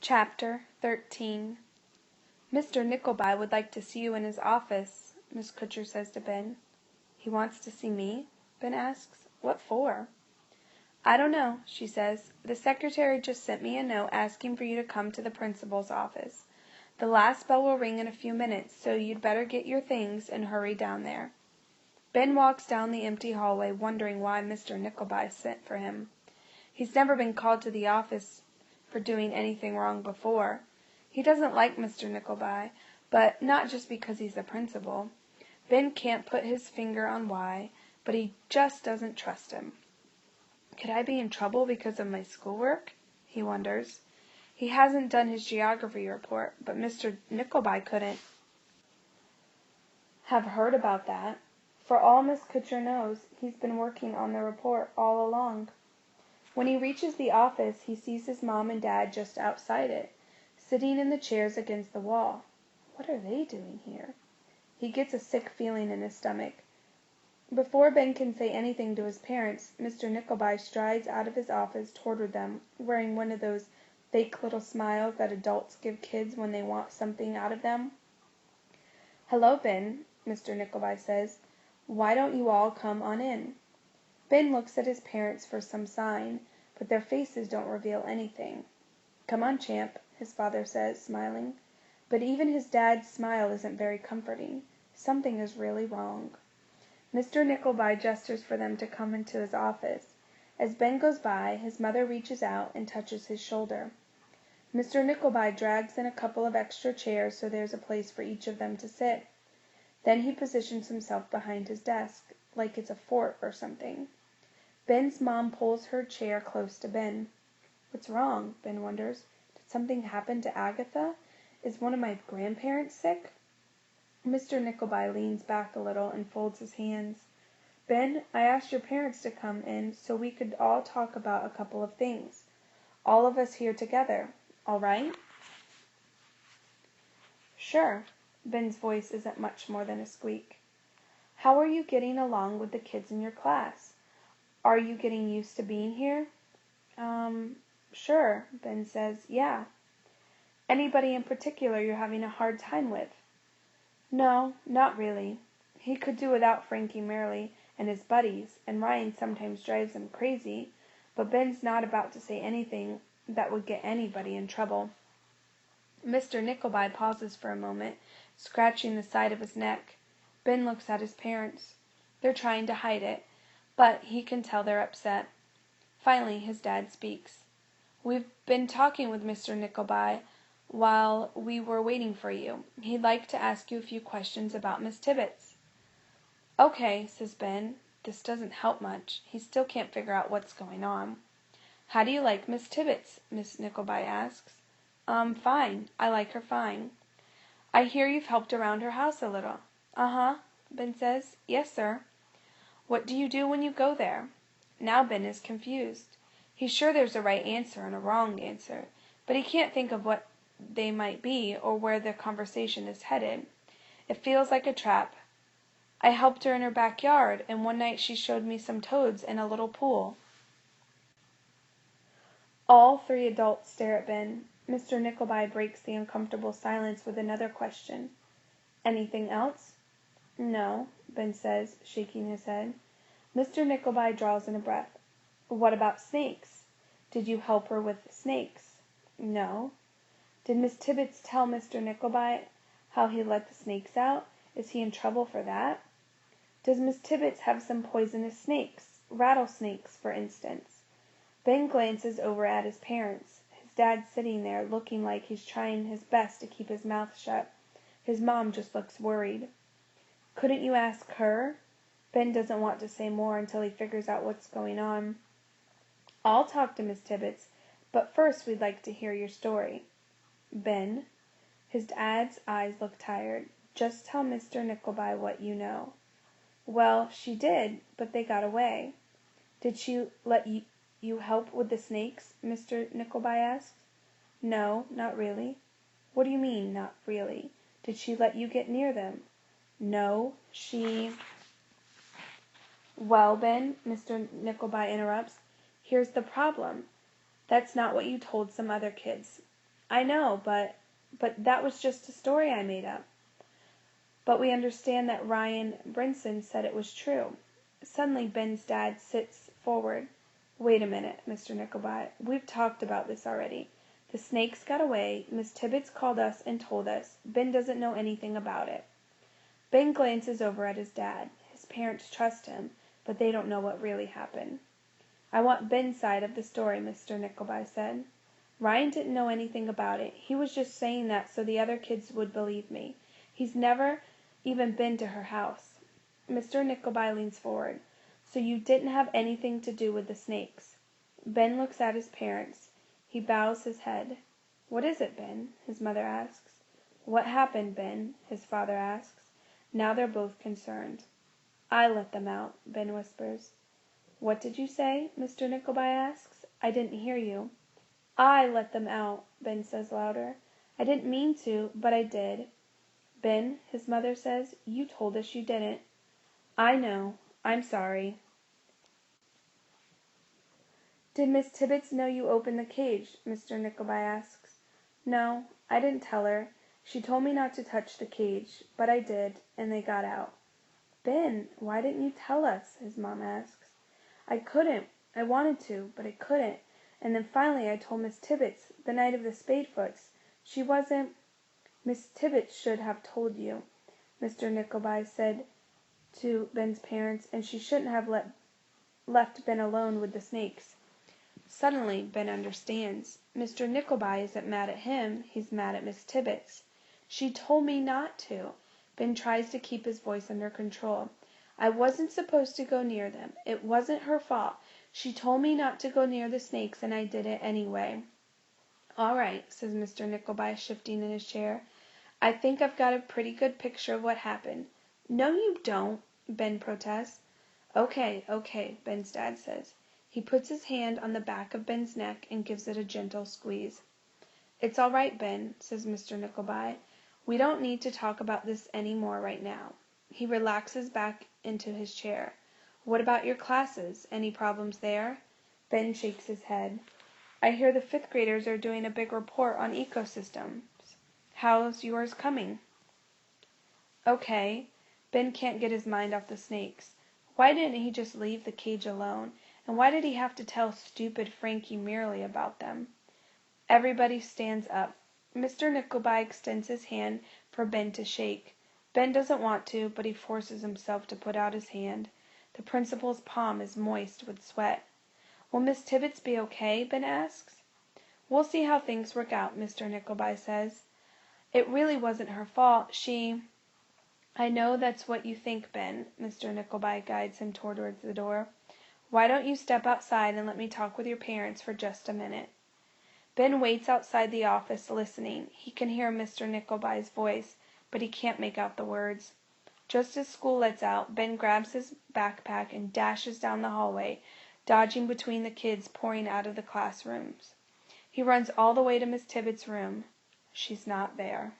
Chapter 13. Mr. Nickleby would like to see you in his office, Miss Kutcher says to Ben. He wants to see me? Ben asks. What for? I don't know, she says. The secretary just sent me a note asking for you to come to the principal's office. The last bell will ring in a few minutes, so you'd better get your things and hurry down there. Ben walks down the empty hallway, wondering why Mr. Nickleby sent for him. He's never been called to the office for doing anything wrong before. He doesn't like Mr. Nickleby, but not just because he's the principal. Ben can't put his finger on why, but he just doesn't trust him. Could I be in trouble because of my schoolwork? He wonders. He hasn't done his geography report, but Mr. Nickleby couldn't have heard about that. For all Miss Kutcher knows, he's been working on the report all along. When he reaches the office, he sees his mom and dad just outside it, sitting in the chairs against the wall. What are they doing here? He gets a sick feeling in his stomach. Before Ben can say anything to his parents, Mr. Nickleby strides out of his office toward them, wearing one of those fake little smiles that adults give kids when they want something out of them. Hello, Ben, Mr. Nickleby says. Why don't you all come on in? Ben looks at his parents for some sign, but their faces don't reveal anything. Come on, champ, his father says, smiling. But even his dad's smile isn't very comforting. Something is really wrong. Mr. Nickleby gestures for them to come into his office. As Ben goes by, his mother reaches out and touches his shoulder. Mr. Nickleby drags in a couple of extra chairs so there's a place for each of them to sit. Then he positions himself behind his desk, like it's a fort or something. Ben's mom pulls her chair close to Ben. What's wrong? Ben wonders. Did something happen to Agatha? Is one of my grandparents sick? Mr. Nickleby leans back a little and folds his hands. Ben, I asked your parents to come in so we could all talk about a couple of things. All of us here together. All right? Sure. Ben's voice isn't much more than a squeak. How are you getting along with the kids in your class? Are you getting used to being here? Sure, Ben says. Yeah. Anybody in particular you're having a hard time with? No, not really. He could do without Frankie Merrily and his buddies, and Ryan sometimes drives him crazy, but Ben's not about to say anything that would get anybody in trouble. Mr. Nickleby pauses for a moment, scratching the side of his neck. Ben looks at his parents. They're trying to hide it, but he can tell they're upset. Finally, his dad speaks. We've been talking with Mr. Nickleby while we were waiting for you. He'd like to ask you a few questions about Miss Tibbets. Okay, says Ben. This doesn't help much. He still can't figure out what's going on. How do you like Miss Tibbets? Miss Nickleby asks. Fine. I like her fine. I hear you've helped around her house a little. Uh-huh, Ben says. Yes, sir. What do you do when you go there? Now Ben is confused. He's sure there's a right answer and a wrong answer, but he can't think of what they might be or where the conversation is headed. It feels like a trap. I helped her in her backyard, and one night she showed me some toads in a little pool. All three adults stare at Ben. Mr. Nickleby breaks the uncomfortable silence with another question. Anything else? No, Ben says, shaking his head. Mr. Nickleby draws in a breath. What about snakes? Did you help her with the snakes? No. Did Miss Tibbets tell Mr. Nickleby how he let the snakes out? Is he in trouble for that? Does Miss Tibbets have some poisonous snakes? Rattlesnakes, for instance. Ben glances over at his parents. His dad's sitting there looking like he's trying his best to keep his mouth shut. His mom just looks worried. Couldn't you ask her? Ben doesn't want to say more until he figures out what's going on. I'll talk to Miss Tibbets, but first we'd like to hear your story. Ben? His dad's eyes look tired. Just tell Mr. Nickleby what you know. Well, she did, but they got away. Did she let you help with the snakes? Mr. Nickleby asked. No, not really. What do you mean, not really? Did she let you get near them? No, she... Well, Ben, Mr. Nickleby interrupts, here's the problem. That's not what you told some other kids. I know, but that was just a story I made up. But we understand that Ryan Brinson said it was true. Suddenly Ben's dad sits forward. Wait a minute, Mr. Nickleby. We've talked about this already. The snakes got away. Miss Tibbets called us and told us. Ben doesn't know anything about it. Ben glances over at his dad. His parents trust him, but they don't know what really happened. I want Ben's side of the story, Mr. Nickleby said. Ryan didn't know anything about it. He was just saying that so the other kids would believe me. He's never even been to her house. Mr. Nickleby leans forward. So you didn't have anything to do with the snakes. Ben looks at his parents. He bows his head. What is it, Ben? His mother asks. What happened, Ben? His father asks. Now they're both concerned. I let them out, Ben whispers. What did you say? Mr. Nickleby asks. I didn't hear you. I let them out, Ben says louder. I didn't mean to, but I did. Ben, his mother says, you told us you didn't. I know. I'm sorry. Did Miss Tibbets know you opened the cage? Mr. Nickleby asks. No, I didn't tell her. She told me not to touch the cage, but I did, and they got out. Ben, why didn't you tell us? His mom asks. I couldn't. I wanted to, but I couldn't. And then finally I told Miss Tibbets, the night of the Spadefoots. She wasn't... Miss Tibbets should have told you, Mr. Nickleby said to Ben's parents, and she shouldn't have left Ben alone with the snakes. Suddenly, Ben understands. Mr. Nickleby isn't mad at him, he's mad at Miss Tibbets. She told me not to. Ben tries to keep his voice under control. I wasn't supposed to go near them. It wasn't her fault. She told me not to go near the snakes, and I did it anyway. All right, says Mr. Nickleby, shifting in his chair. I think I've got a pretty good picture of what happened. No, you don't, Ben protests. Okay, Ben's dad says. He puts his hand on the back of Ben's neck and gives it a gentle squeeze. It's all right, Ben, says Mr. Nickleby. We don't need to talk about this any more right now. He relaxes back into his chair. What about your classes? Any problems there? Ben shakes his head. I hear the 5th graders are doing a big report on ecosystems. How's yours coming? Okay. Ben can't get his mind off the snakes. Why didn't he just leave the cage alone? And why did he have to tell stupid Frankie Merely about them? Everybody stands up. Mr. Nickleby extends his hand for Ben to shake. Ben doesn't want to, but he forces himself to put out his hand. The principal's palm is moist with sweat. Will Miss Tibbets be okay? Ben asks. We'll see how things work out, Mr. Nickleby says. It really wasn't her fault. I know that's what you think, Ben. Mr. Nickleby guides him towards the door. Why don't you step outside and let me talk with your parents for just a minute? Ben waits outside the office listening. He can hear Mr. Nickleby's voice, but he can't make out the words. Just as school lets out, Ben grabs his backpack and dashes down the hallway, dodging between the kids pouring out of the classrooms. He runs all the way to Miss Tibbets' room. She's not there.